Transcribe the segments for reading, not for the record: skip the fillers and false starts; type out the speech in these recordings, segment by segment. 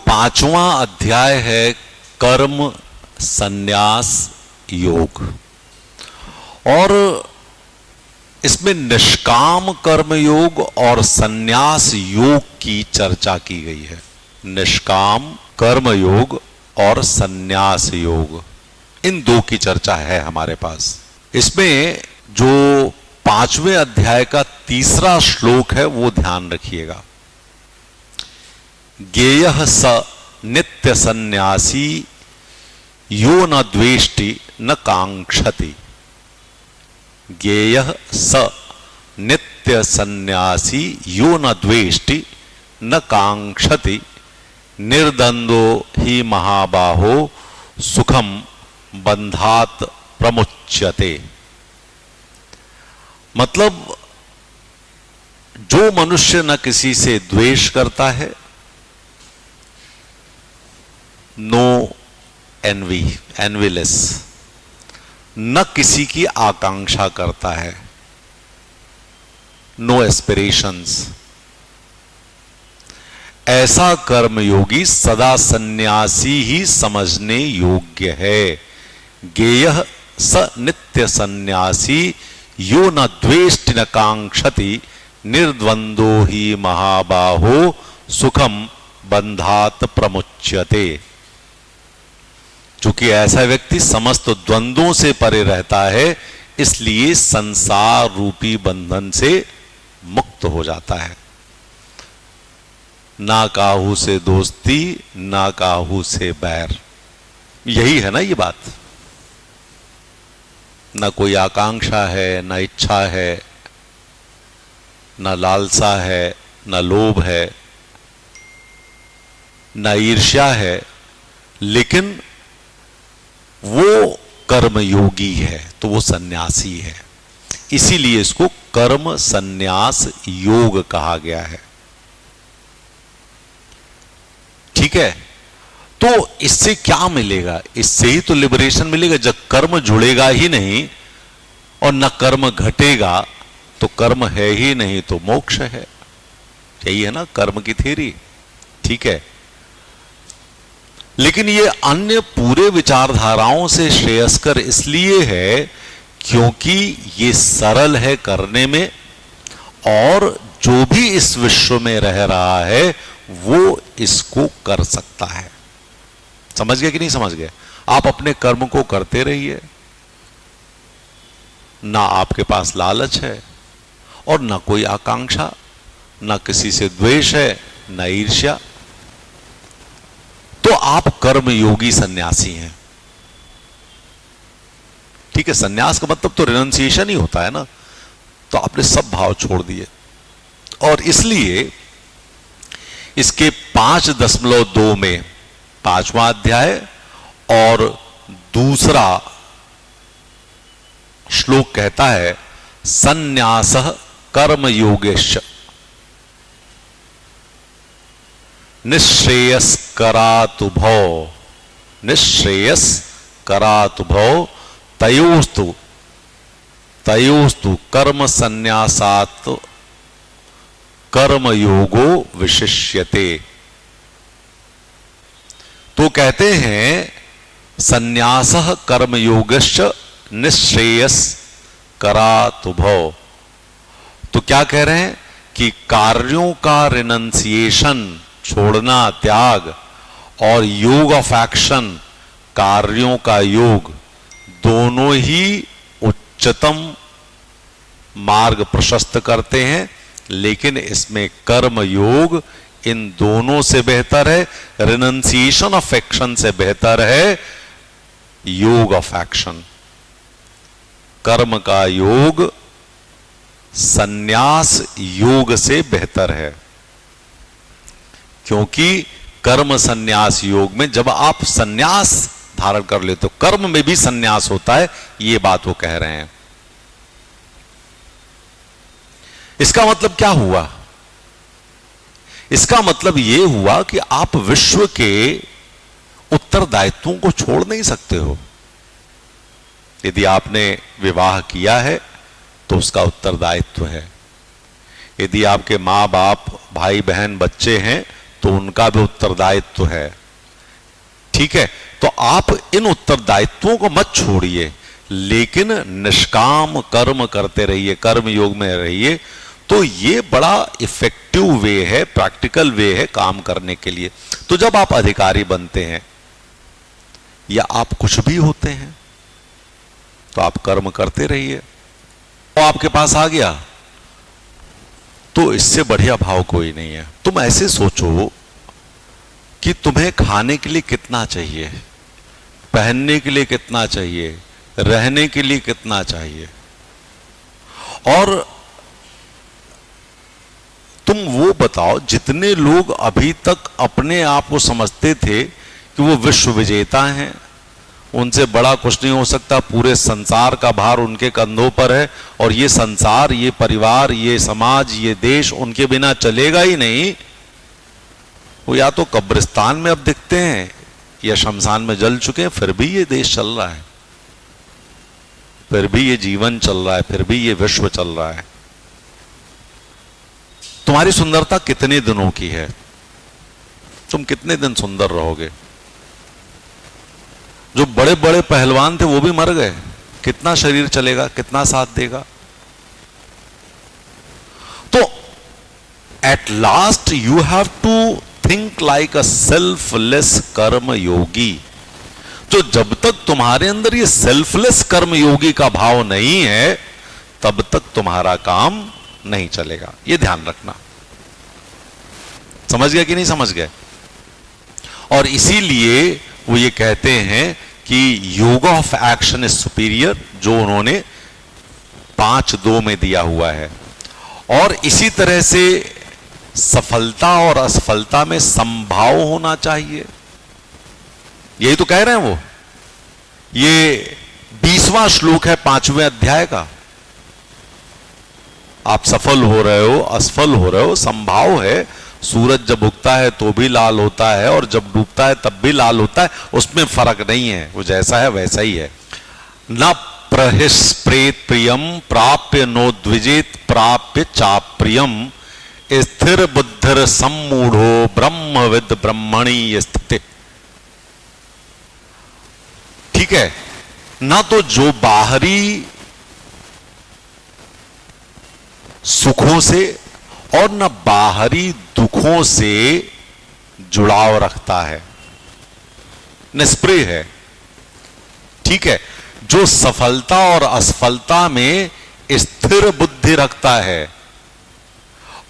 पांचवां अध्याय है कर्म संन्यास योग, और इसमें निष्काम कर्म योग और संन्यास योग की चर्चा की गई है। निष्काम कर्म योग और संन्यास योग, इन दो की चर्चा है हमारे पास। इसमें जो पांचवें अध्याय का तीसरा श्लोक है वो ध्यान रखिएगा। ज्ञेयः स नित्य सन्यासी यो न द्वेष्टि न कांक्षति। ज्ञेयः स नित्य सन्यासी यो न द्वेष्टि न कांक्षति निर्द्वंद्वो ही महाबाहो सुखम बंधात प्रमुच्यते। मतलब जो मनुष्य न किसी से द्वेष करता है, नो एनवी, एनविलेस, न किसी की आकांक्षा करता है, नो एस्पिरेशंस, ऐसा कर्मयोगी सदा सन्यासी ही समझने योग्य है। ज्ञेयः स नित्य सन्यासी यो न द्वेष्टि न कांक्षति निर्द्वंद्वो ही महाबाहो सुखम बंधात प्रमुच्यते। चूंकि ऐसा व्यक्ति समस्त द्वंद्वों से परे रहता है, इसलिए संसार रूपी बंधन से मुक्त हो जाता है। ना काहू से दोस्ती, ना काहू से बैर, यही है ना ये बात। ना कोई आकांक्षा है, ना इच्छा है, ना लालसा है, ना लोभ है, ना ईर्ष्या है, लेकिन वो कर्मयोगी है तो वो सन्यासी है। इसीलिए इसको कर्म संन्यास योग कहा गया है। ठीक है, तो इससे क्या मिलेगा? इससे ही तो लिबरेशन मिलेगा। जब कर्म जुड़ेगा ही नहीं और न कर्म घटेगा तो कर्म है ही नहीं तो मोक्ष है। यही है ना कर्म की थ्योरी। ठीक है, लेकिन ये अन्य पूरे विचारधाराओं से श्रेयस्कर इसलिए है क्योंकि ये सरल है करने में, और जो भी इस विश्व में रह रहा है वो इसको कर सकता है। समझ गए कि नहीं समझ गए? आप अपने कर्म को करते रहिए, ना आपके पास लालच है और ना कोई आकांक्षा, ना किसी से द्वेष है, ना ईर्ष्या, तो आप कर्मयोगी सन्यासी हैं। ठीक है, सन्यास का मतलब तो रिनंसिएशन ही होता है ना। तो आपने सब भाव छोड़ दिए, और इसलिए इसके 5.2 में पांचवा अध्याय और दूसरा श्लोक कहता है सन्यासः कर्मयोगेश्च निःश्रेयस्करातुभौ, निःश्रेयस्करातुभौ तयोस्तु कर्म संन्यासात् कर्मयोगो विशिष्यते। तो कहते हैं संन्यासः कर्मयोगश्च निःश्रेयस्करातुभौ। तो क्या कह रहे हैं कि कार्यों का रिनंसिएशन, छोड़ना, त्याग, और योग ऑफ एक्शन, कार्यों का योग, दोनों ही उच्चतम मार्ग प्रशस्त करते हैं। लेकिन इसमें कर्म योग इन दोनों से बेहतर है, रिनंसिएशन ऑफ एक्शन से बेहतर है योग ऑफ एक्शन। कर्म का योग संन्यास योग से बेहतर है, क्योंकि कर्म संन्यास योग में जब आप संन्यास धारण कर लेते हो, कर्म में भी संन्यास होता है, ये बात वो कह रहे हैं। इसका मतलब क्या हुआ? इसका मतलब यह हुआ कि आप विश्व के उत्तरदायित्वों को छोड़ नहीं सकते हो। यदि आपने विवाह किया है तो उसका उत्तरदायित्व है। यदि आपके मां बाप, भाई बहन, बच्चे हैं तो उनका भी उत्तरदायित्व है। ठीक है, तो आप इन उत्तरदायित्वों को मत छोड़िए, लेकिन निष्काम कर्म करते रहिए, कर्म योग में रहिए। तो ये बड़ा इफेक्टिव वे है, प्रैक्टिकल वे है काम करने के लिए। तो जब आप अधिकारी बनते हैं या आप कुछ भी होते हैं तो आप कर्म करते रहिए। तो आपके पास आ गया तो इससे बढ़िया भाव कोई नहीं है। तुम ऐसे सोचो कि तुम्हें खाने के लिए कितना चाहिए, पहनने के लिए कितना चाहिए, रहने के लिए कितना चाहिए, और तुम वो बताओ जितने लोग अभी तक अपने आप को समझते थे कि वो विश्व विजेता हैं, उनसे बड़ा कुछ नहीं हो सकता, पूरे संसार का भार उनके कंधों पर है और ये संसार, ये परिवार, ये समाज, ये देश उनके बिना चलेगा ही नहीं, वो या तो कब्रिस्तान में अब दिखते हैं या शमशान में जल चुके हैं, फिर भी ये देश चल रहा है, फिर भी ये जीवन चल रहा है, फिर भी ये विश्व चल रहा है। तुम्हारी सुंदरता कितने दिनों की है? तुम कितने दिन सुंदर रहोगे? जो बड़े बड़े पहलवान थे वो भी मर गए, कितना शरीर चलेगा, कितना साथ देगा? तो at last you have to think like a selfless karma yogi. तो जब तक तुम्हारे अंदर ये सेल्फलेस कर्म योगी का भाव नहीं है तब तक तुम्हारा काम नहीं चलेगा, ये ध्यान रखना। समझ गया कि नहीं समझ गए? और इसीलिए वो ये कहते हैं कि yoga of action is superior, जो उन्होंने 5:2 में दिया हुआ है। और इसी तरह से सफलता और असफलता में संभाव होना चाहिए, यही तो कह रहे हैं वो। ये 20वां श्लोक है 5वें अध्याय का। आप सफल हो रहे हो, असफल हो रहे हो, संभाव है। सूरज जब उगता है तो भी लाल होता है और जब डूबता है तब भी लाल होता है, उसमें फर्क नहीं है, वो जैसा है वैसा ही है। न प्रहिस्प्रेत प्रियम प्राप्य नो द्विजेत प्राप्य चाप्रियम स्थिर बुद्धिर सम्मूढ़ो ब्रह्मविद ब्रह्मणी स्थिति। ठीक है ना? तो जो बाहरी सुखों से और न बाहरी दुखों से जुड़ाव रखता है, निष्प्रिय है। ठीक है? जो सफलता और असफलता में स्थिर बुद्धि रखता है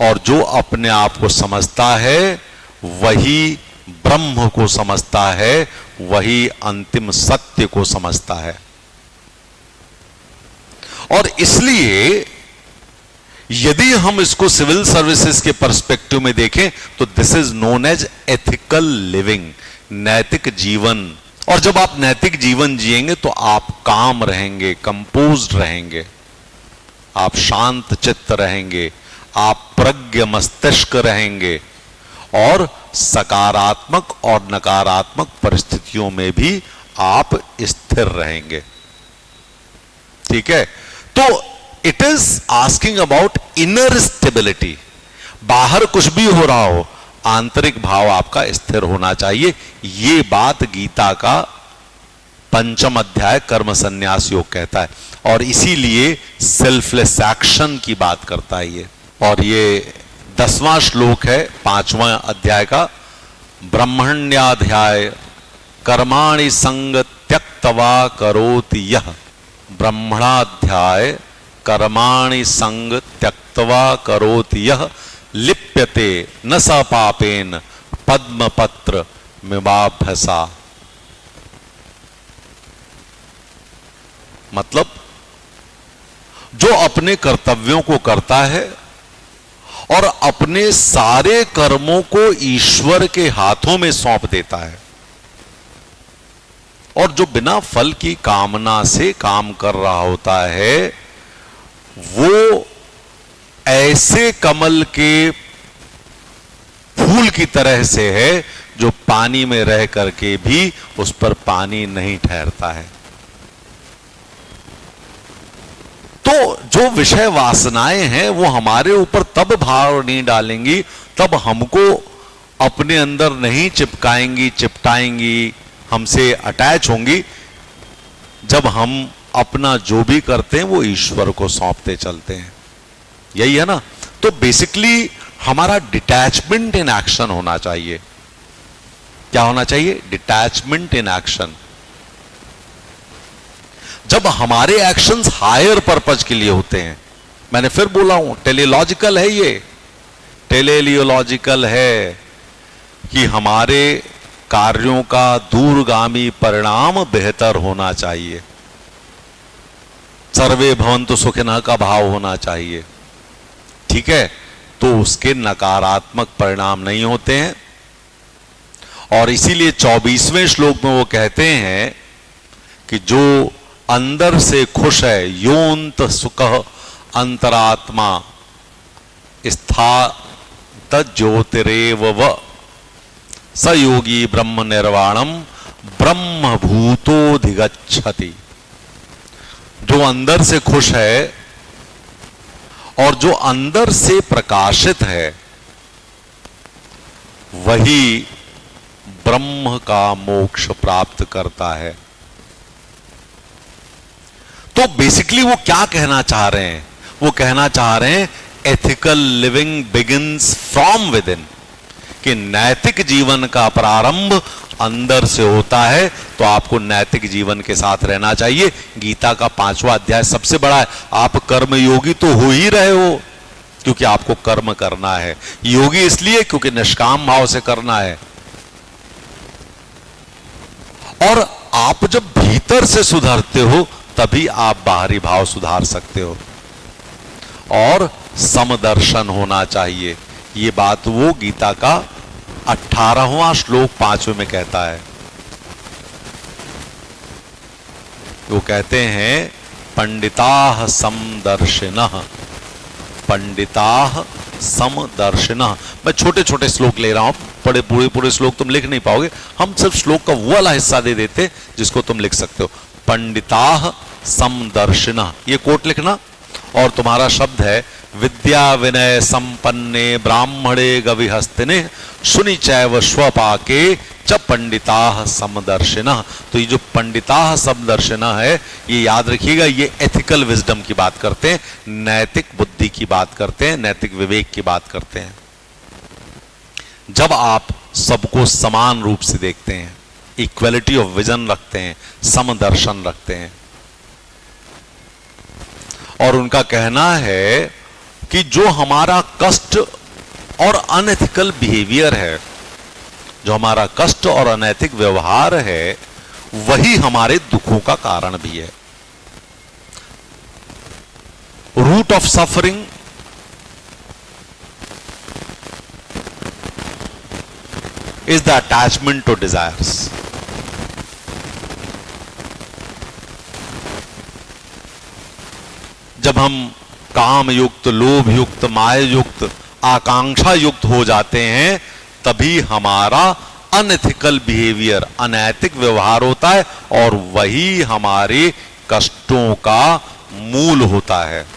और जो अपने आप को समझता है वही ब्रह्म को समझता है, वही अंतिम सत्य को समझता है। और इसलिए यदि हम इसको सिविल सर्विसेज के पर्सपेक्टिव में देखें तो this is known as ethical living, नैतिक जीवन। और जब आप नैतिक जीवन जिएंगे तो आप काम रहेंगे, कंपोज्ड रहेंगे, आप शांत चित्त रहेंगे, आप प्रज्ञ मस्तिष्क रहेंगे और सकारात्मक और नकारात्मक परिस्थितियों में भी आप स्थिर रहेंगे। ठीक है? तो it is asking about inner stability. बाहर कुछ भी हो रहा हो, आंतरिक भाव आपका स्थिर होना चाहिए। ये बात गीता का 5वां अध्याय कर्म संन्यास योग कहता है और इसीलिए सेल्फलेस एक्शन की बात करता है ये। और ये 10वां श्लोक है 5वां अध्याय का, ब्रह्मण्याध्याय कर्माणि संग त्यक्त्वा करोति यः। ब्रह्मणाध्याय कर्माणि संग त्यक्त्वा करोति यः लिप्यते न स पापेन पद्मपत्र मिवाभ्यसा। मतलब जो अपने कर्तव्यों को करता है और अपने सारे कर्मों को ईश्वर के हाथों में सौंप देता है और जो बिना फल की कामना से काम कर रहा होता है, वो ऐसे कमल के फूल की तरह से है जो पानी में रह करके भी उस पर पानी नहीं ठहरता है। तो जो विषय वासनाएं हैं वो हमारे ऊपर तब भार नहीं डालेंगी, तब हमको अपने अंदर नहीं चिपकाएंगी, चिपटाएंगी, हमसे अटैच होंगी जब हम अपना जो भी करते हैं वो ईश्वर को सौंपते चलते हैं। यही है ना। तो बेसिकली हमारा डिटैचमेंट इन एक्शन होना चाहिए। क्या होना चाहिए? Detachment in action. जब हमारे एक्शंस हायर पर्पज के लिए होते हैं, मैंने फिर बोला हूं टेलीलॉजिकल है, ये टेलीलॉजिकल है कि हमारे कार्यों का दूरगामी परिणाम बेहतर होना चाहिए। सर्वे भवन्तु सुखिनः का भाव होना चाहिए। ठीक है, तो उसके नकारात्मक परिणाम नहीं होते हैं। और इसीलिए 24वें श्लोक में वो कहते हैं कि जो अंदर से खुश है, योऽन्त सुखः अंतरात्मा स्थात ज्योतिरेव व स योगी ब्रह्म निर्वाणम ब्रह्म भूतोधिगच्छति। जो अंदर से खुश है और जो अंदर से प्रकाशित है, वही ब्रह्म का मोक्ष प्राप्त करता है। तो बेसिकली वो क्या कहना चाह रहे हैं? वो कहना चाह रहे हैं ethical living begins from with in, कि नैतिक जीवन का प्रारंभ अंदर से होता है। तो आपको नैतिक जीवन के साथ रहना चाहिए। गीता का 5वां अध्याय सबसे बड़ा है। आप कर्म योगी तो हो ही रहे हो, क्योंकि आपको कर्म करना है। योगी इसलिए क्योंकि निष्काम भाव से करना है। और आप जब भीतर से सुधरते हो तभी आप बाहरी भाव सुधार सकते हो। और समदर्शन होना चाहिए। ये बात वो गीता का 18वां श्लोक 5वें में कहता है। वो कहते हैं पंडिताः समदर्शिनः, पंडिताः समदर्शिनः। मैं छोटे छोटे श्लोक ले रहा हूं, बड़े पूरे श्लोक तुम लिख नहीं पाओगे। हम सिर्फ श्लोक का वो वाला हिस्सा दे देते जिसको तुम लिख सकते हो। पंडिताः समदर्शिनः, ये कोट लिखना। और तुम्हारा शब्द है विद्या विनय संपन्ने ब्राह्मणे गविहस्तिने सुनि चैव स्वपाके च पंडिताः समदर्शिनः। तो ये जो पंडिताः समदर्शिनः है, ये याद रखिएगा, ये एथिकल विजडम की बात करते हैं, नैतिक बुद्धि की बात करते हैं, नैतिक विवेक की बात करते हैं। जब आप सबको समान रूप से देखते हैं, इक्वलिटी ऑफ विजन रखते हैं, समदर्शन रखते हैं। और उनका कहना है कि जो हमारा कष्ट और अनएथिकल बिहेवियर है, जो हमारा कष्ट और अनैतिक व्यवहार है, वही हमारे दुखों का कारण भी है। Root of suffering is the attachment to desires. जब हम काम युक्त, लोभ युक्त, माया युक्त, आकांक्षा युक्त हो जाते हैं, तभी हमारा अनएथिकल बिहेवियर, अनैतिक व्यवहार होता है, और वही हमारे कष्टों का मूल होता है।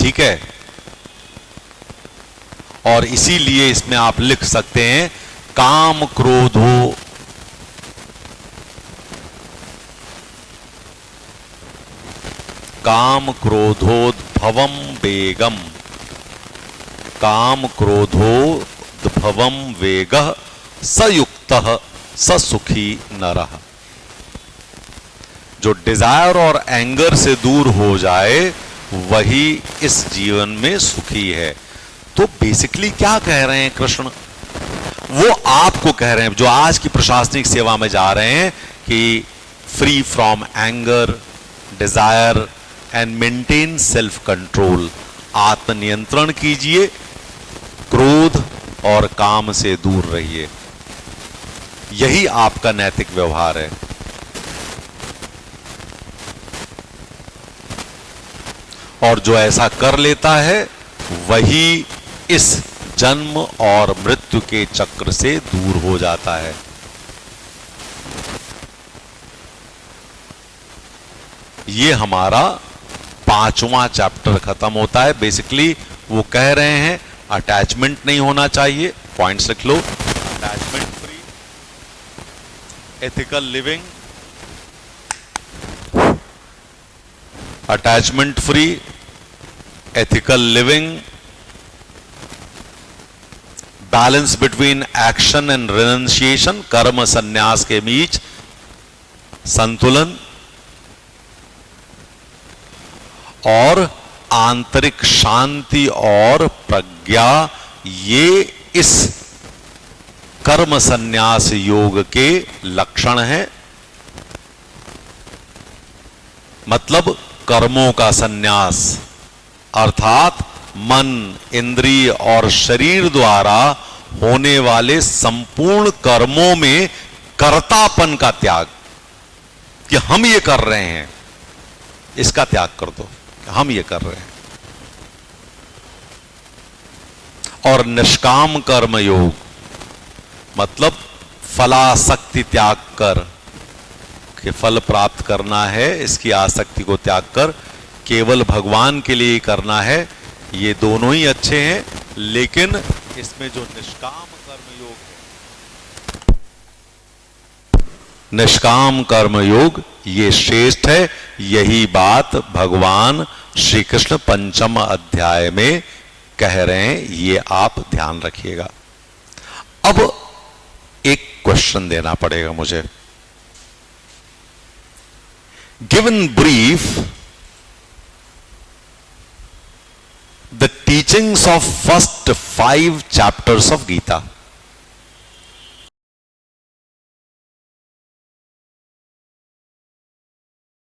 ठीक है। और इसीलिए इसमें आप लिख सकते हैं काम क्रोधो काम क्रोधोद्भवम वेगम, काम क्रोधोद्भवम वेगः सयुक्तः स सुखी नरः। जो डिजायर और एंगर से दूर हो जाए वही इस जीवन में सुखी है। तो बेसिकली क्या कह रहे हैं कृष्ण? वो आपको कह रहे हैं जो आज की प्रशासनिक सेवा में जा रहे हैं कि free from anger, desire and maintain self control. आत्मनियंत्रण कीजिए, क्रोध और काम से दूर रहिए। यही आपका नैतिक व्यवहार है। और जो ऐसा कर लेता है वही इस जन्म और मृत्यु के चक्र से दूर हो जाता है। ये हमारा 5वां चैप्टर खत्म होता है। बेसिकली वो कह रहे हैं अटैचमेंट नहीं होना चाहिए, पॉइंट्स लिख लो। Attachment free ethical living, attachment free ethical living, balance between action and renunciation, कर्म संन्यास के बीच संतुलन, और आंतरिक शांति और प्रज्ञा, ये इस कर्म संन्यास योग के लक्षण हैं। मतलब कर्मों का संन्यास अर्थात मन, इंद्रिय और शरीर द्वारा होने वाले संपूर्ण कर्मों में कर्तापन का त्याग, कि हम ये कर रहे हैं, इसका त्याग कर दो, हम ये कर रहे हैं। और निष्काम कर्म योग मतलब फलासक्ति त्याग कर, कि फल प्राप्त करना है इसकी आसक्ति को त्याग कर केवल भगवान के लिए करना है। ये दोनों ही अच्छे हैं, लेकिन इसमें जो निष्काम कर्म योग है, निष्काम कर्म योग ये श्रेष्ठ है। यही बात भगवान श्री कृष्ण पंचम अध्याय में कह रहे हैं, ये आप ध्यान रखिएगा। अब एक क्वेश्चन देना पड़ेगा मुझे। Given brief the teachings of first 5 chapters of Gita,